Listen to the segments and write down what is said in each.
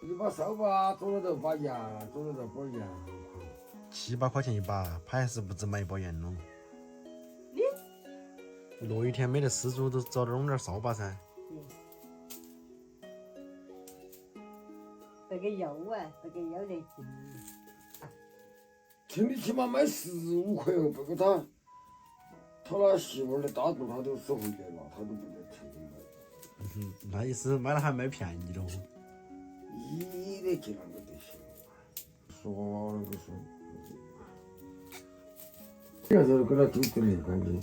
一把扫把种了都把盐，种了都包盐。7、8块钱一把，他还是不止买一包盐喽。落雨天没得事做，都找点弄点扫把噻。这个药啊，这个药得进。听你起码卖15块哦，不过他那媳妇儿的大肚他都收回来了，他都不得成本。那意思买了还卖便宜喽？一得进那个就行，说那个说，这个时候给他丢出来感觉，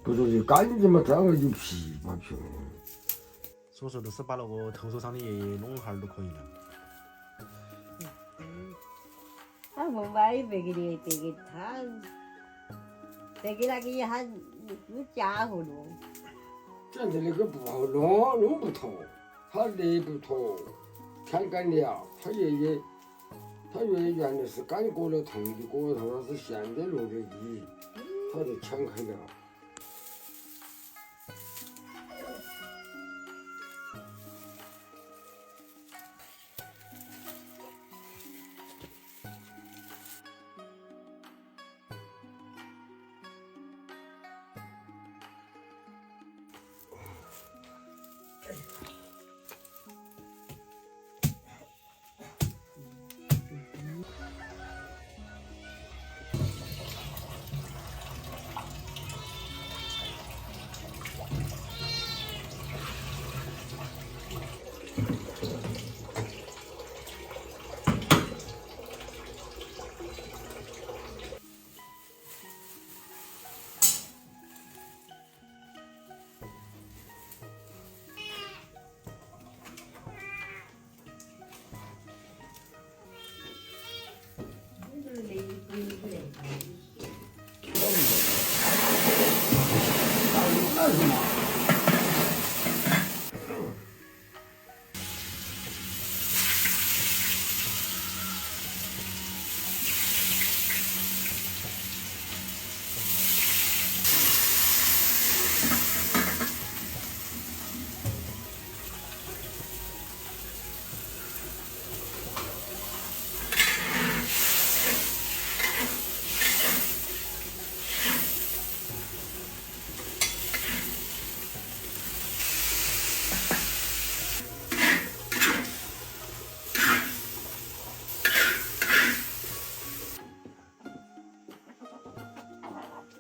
不说就干净嘛，这个有皮嘛皮。所说都是把那个投诉上的爷爷弄哈儿都可以了。他不买别个的，别个他，别个那个也还有家伙咯。讲的那个不好弄不脱，他捏不脱，天干了，他爷爷原来是干过了痛的过头，他是现在弄的泥，他就抢开了。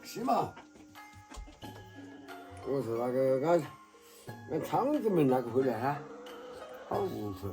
是嘛？我说那个俺厂子门那个回来哈，好无耻。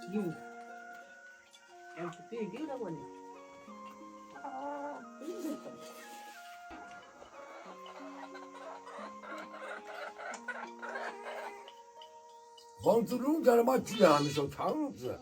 有，要是别给了我呢。房子弄在了嘛，居然那小厂子。